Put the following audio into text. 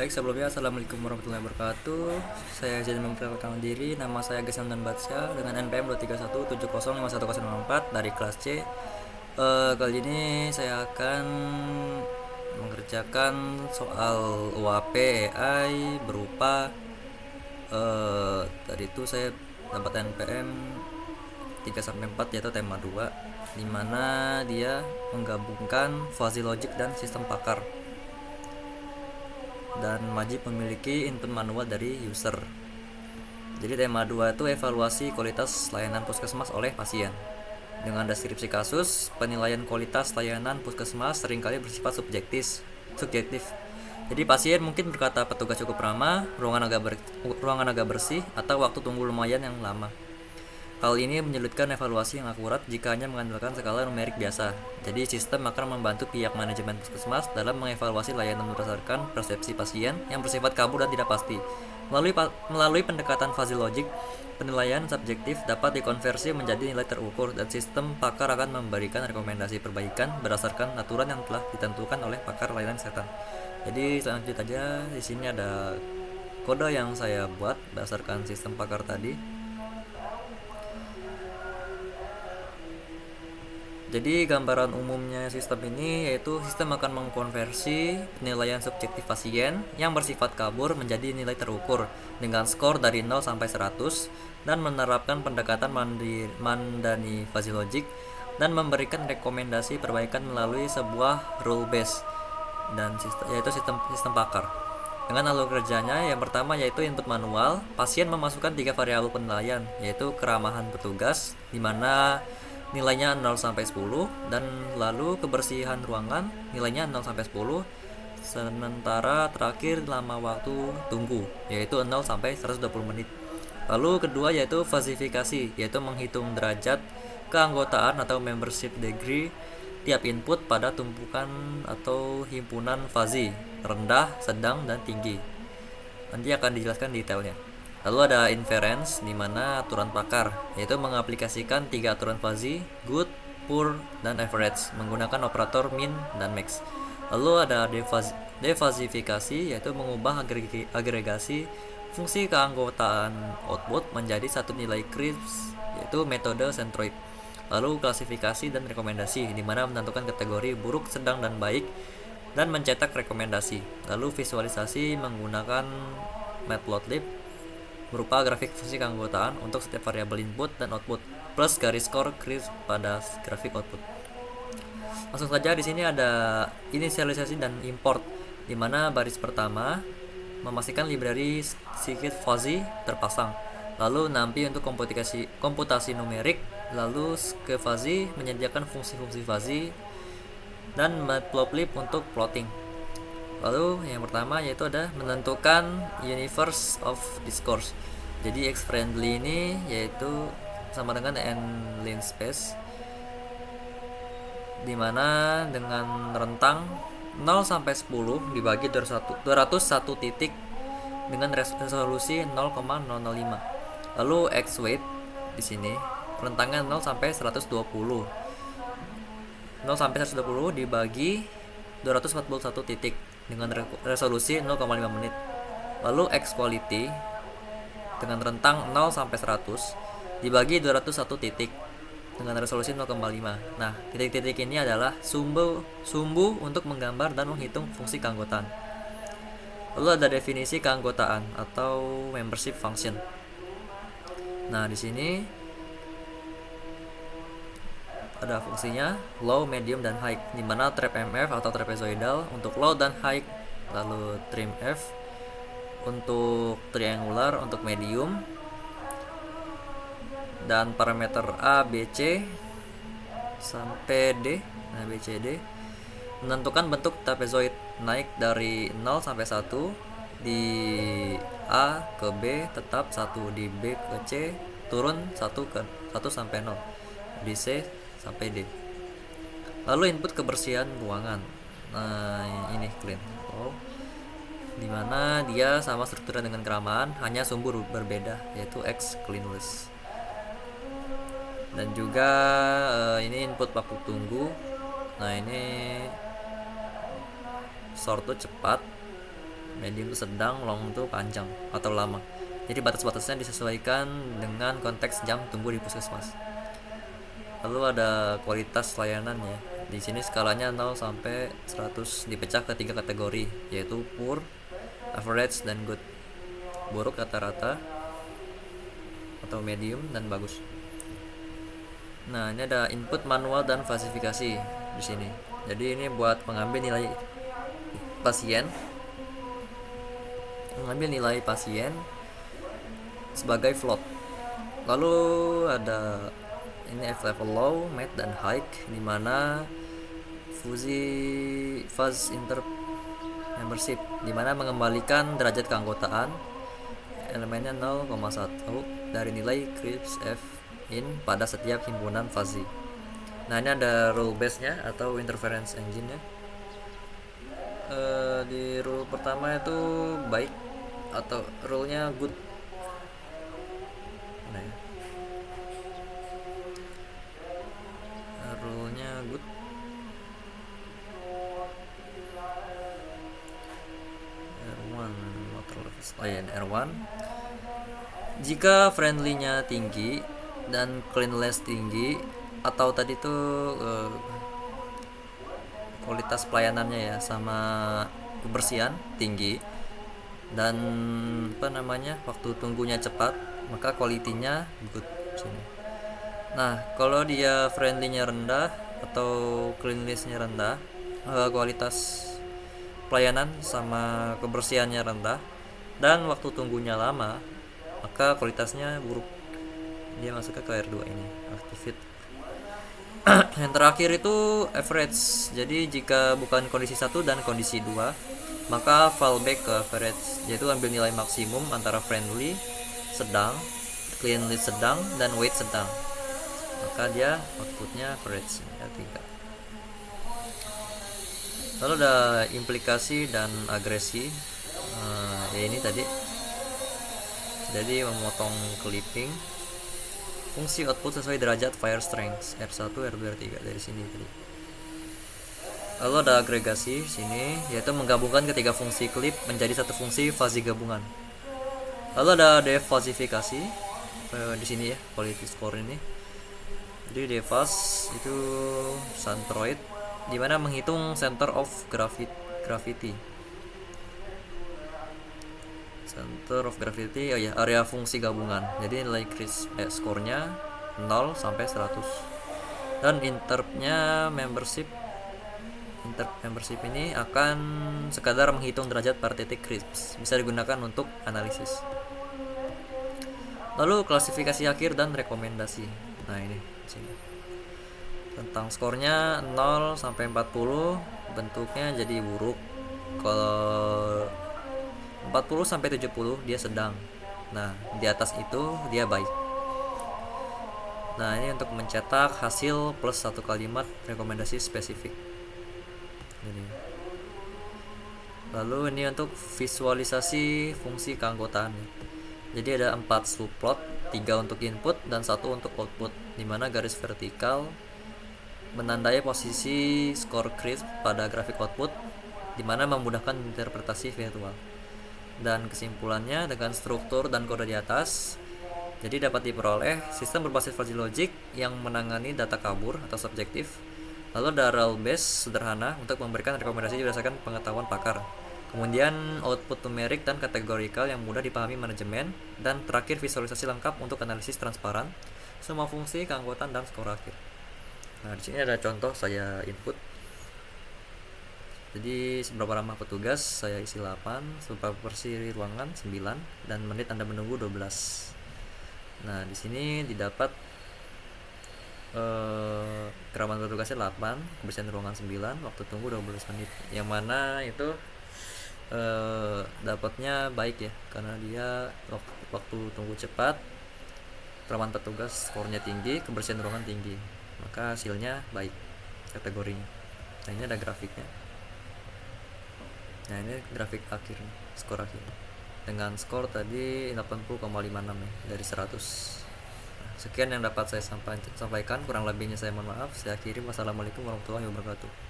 Baik, sebelumnya Assalamualaikum warahmatullahi wabarakatuh. Saya jadi memperkenalkan diri. Nama saya Gesan dan Batsya dengan NPM 231705104 dari kelas C. Kali ini saya akan mengerjakan soal UAP AI berupa tadi itu saya dapat NPM 3-4 yaitu tema 2, di mana dia menggabungkan fuzzy logic dan sistem pakar dan wajib memiliki input manual dari user. Jadi tema 2 itu evaluasi kualitas layanan puskesmas oleh pasien. Dengan deskripsi kasus, penilaian kualitas layanan puskesmas seringkali bersifat subjektif. Jadi pasien mungkin berkata petugas cukup ramah, ruangan agak bersih, atau waktu tunggu lumayan yang lama. Hal ini menyulitkan evaluasi yang akurat jika hanya mengandalkan skala numerik biasa. Jadi sistem akan membantu pihak manajemen puskesmas dalam mengevaluasi layanan berdasarkan persepsi pasien yang bersifat kabur dan tidak pasti. Melalui pendekatan fuzzy logic, penilaian subjektif dapat dikonversi menjadi nilai terukur dan sistem pakar akan memberikan rekomendasi perbaikan berdasarkan aturan yang telah ditentukan oleh pakar layanan kesehatan. Jadi selanjutnya aja di sini ada kode yang saya buat berdasarkan sistem pakar tadi. Jadi gambaran umumnya sistem ini yaitu sistem akan mengkonversi penilaian subjektif pasien yang bersifat kabur menjadi nilai terukur dengan skor dari 0 sampai 100 dan menerapkan pendekatan Mandani fuzzy logic dan memberikan rekomendasi perbaikan melalui sebuah rule base dan yaitu sistem pakar. Dengan alur kerjanya, yang pertama yaitu input manual. Pasien memasukkan 3 variabel penilaian, yaitu keramahan petugas, di mana nilainya 0 sampai 10, dan lalu kebersihan ruangan, nilainya 0 sampai 10. Sementara terakhir lama waktu tunggu, yaitu 0 sampai 120 menit. Lalu kedua yaitu fuzzifikasi, yaitu menghitung derajat keanggotaan atau membership degree tiap input pada tumpukan atau himpunan fuzzy, rendah, sedang, dan tinggi. Nanti akan dijelaskan detailnya. Lalu ada inference, di mana aturan pakar, yaitu mengaplikasikan 3 aturan fuzzy, good, poor, dan average menggunakan operator min dan max. Lalu ada defuzzifikasi, yaitu mengubah agregasi fungsi keanggotaan output menjadi satu nilai crisp, yaitu metode centroid. Lalu klasifikasi dan rekomendasi, di mana menentukan kategori buruk, sedang, dan baik, dan mencetak rekomendasi. Lalu visualisasi menggunakan matplotlib berupa grafik fungsi keanggotaan untuk setiap variabel input dan output, plus garis skor crisp pada grafik output. Langsung saja di sini ada inisialisasi dan import, di mana baris pertama memastikan library scikit fuzzy terpasang. Lalu nanti untuk komputasi numerik, lalu skfuzzy menyediakan fungsi-fungsi fuzzy, dan matplotlib untuk plotting. Lalu yang pertama yaitu ada menentukan universe of discourse. Jadi X friendly ini yaitu sama dengan n linspace, dimana dengan rentang 0 sampai 10 dibagi 201 titik dengan resolusi 0,005. Lalu X weight di sini rentangnya 0 sampai 120. 0 sampai 120 dibagi 241 titik dengan resolusi 0,5 menit. Lalu X quality dengan rentang 0 sampai 100 dibagi 201 titik dengan resolusi 0,5. Nah, titik-titik ini adalah sumbu untuk menggambar dan menghitung fungsi keanggotaan. Lalu ada definisi keanggotaan atau membership function. Nah, di sini ada fungsinya low, medium, dan high, di mana trap MF atau trapezoidal untuk low dan high, lalu trim F untuk triangular untuk medium, dan parameter A, B, C sampai D. Nah, B, C, D menentukan bentuk trapezoid naik dari 0 sampai 1, di A ke B tetap 1, di B ke C turun 1 sampai 0, di C sampai D. Lalu input kebersihan ruangan. Nah, ini clean. Dimana dia sama strukturnya dengan keramahan, hanya sumbu berbeda, yaitu X cleanless. Dan juga ini input waktu tunggu. Nah, ini sort to cepat, medium itu sedang, long itu panjang atau lama. Jadi batas-batasnya disesuaikan dengan konteks jam tunggu di puskesmas. Lalu ada kualitas layanannya. Di sini skalanya 0 sampai 100 dipecah ke 3 kategori, yaitu poor, average, dan good. Buruk, rata-rata, atau medium, dan bagus. Nah, ini ada input manual dan klasifikasi di sini. Jadi ini buat mengambil nilai pasien, sebagai float. Lalu ada ini F level low, mid, dan high, dimana fuzz inter membership, dimana mengembalikan derajat keanggotaan elemennya 0,1 dari nilai crisp F in pada setiap himpunan fuzzy. Nah, ini ada rule base nya atau interference engine nya. Di rule pertama itu baik atau rule nya good. Nah, rule nya good. R1 oh ya, R1 jika friendly-nya tinggi dan cleanliness tinggi, atau tadi tuh kualitas pelayanannya ya sama kebersihan tinggi, dan waktu tunggunya cepat, maka kualitinya good sini. Nah, kalau dia friendly-nya rendah atau cleanliness-nya rendah, kualitas pelayanan sama kebersihannya rendah, dan waktu tunggunya lama, maka kualitasnya buruk. Dia masuk ke R2 ini, activate. Yang terakhir itu average. Jadi jika bukan kondisi 1 dan kondisi 2, maka fallback ke average, yaitu ambil nilai maksimum antara friendly sedang, cleanliness sedang, dan weight sedang. Maka dia outputnya average, R3. Lalu ada implikasi dan agresi. Ya ini tadi. Jadi memotong clipping. Fungsi output sesuai derajat fire strength R1, R2, R3 dari sini tadi. Lalu ada agregasi sini, yaitu menggabungkan ketiga fungsi clip menjadi satu fungsi fuzzy gabungan. Lalu ada defuzzifikasi di sini ya, quality score ini. Jadi defuzz itu centroid, dimana menghitung center of gravity. Center of gravity, area fungsi gabungan. Jadi nilai skornya 0 sampai 100. Dan interp membership ini akan sekadar menghitung derajat per titik crisp. Bisa digunakan untuk analisis. Lalu klasifikasi akhir dan rekomendasi. Nah, ini sini. Tentang skornya 0 sampai 40, bentuknya jadi buruk. Kalau 40 sampai 70 dia sedang. Nah, di atas itu dia baik. Nah, ini untuk mencetak hasil plus satu kalimat rekomendasi spesifik. Lalu ini untuk visualisasi fungsi keanggotaan. Jadi ada 4 subplot, 3 untuk input dan 1 untuk output, dimana garis vertikal menandai posisi skor crisp pada grafik output, dimana memudahkan interpretasi virtual. Dan kesimpulannya, dengan struktur dan kode di atas, jadi dapat diperoleh sistem berbasis fuzzy logic yang menangani data kabur atau subjektif. Lalu ada rule base sederhana untuk memberikan rekomendasi berdasarkan pengetahuan pakar. Kemudian output numerik dan kategorikal yang mudah dipahami manajemen, dan terakhir visualisasi lengkap untuk analisis transparan semua fungsi, keanggotaan, dan skor akhir. Nah, di sini ada contoh saya input. Jadi seberapa lama petugas, saya isi 8, supervisi ruangan 9, dan menit Anda menunggu 12. Nah, di sini didapat keramaan petugasnya 8, kebersihan ruangan 9, waktu tunggu 12 menit. Yang mana itu dapatnya baik ya, karena dia waktu tunggu cepat, keramaan petugas skornya tinggi, kebersihan ruangan tinggi, maka hasilnya baik kategorinya. Nah, ini ada grafiknya. Nah, ini grafik akhir, skor akhir dengan skor tadi 80,56 ya dari 100. Nah, sekian yang dapat saya sampaikan, kurang lebihnya saya mohon maaf. Saya akhiri. Wassalamualaikum warahmatullahi wabarakatuh.